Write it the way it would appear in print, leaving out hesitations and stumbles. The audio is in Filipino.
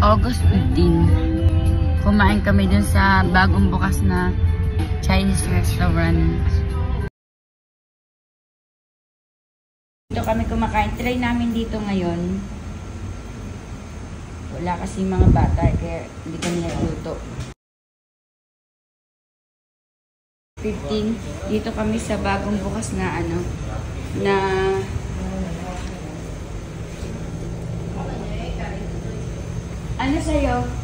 August 15. Kumain kami dun sa bagong bukas na Chinese restaurant. Dito kami kumakain. Try namin dito ngayon. Wala kasi mga bata kaya hindi kami nagluto. 15. Dito kami sa bagong bukas na ano sa'yo?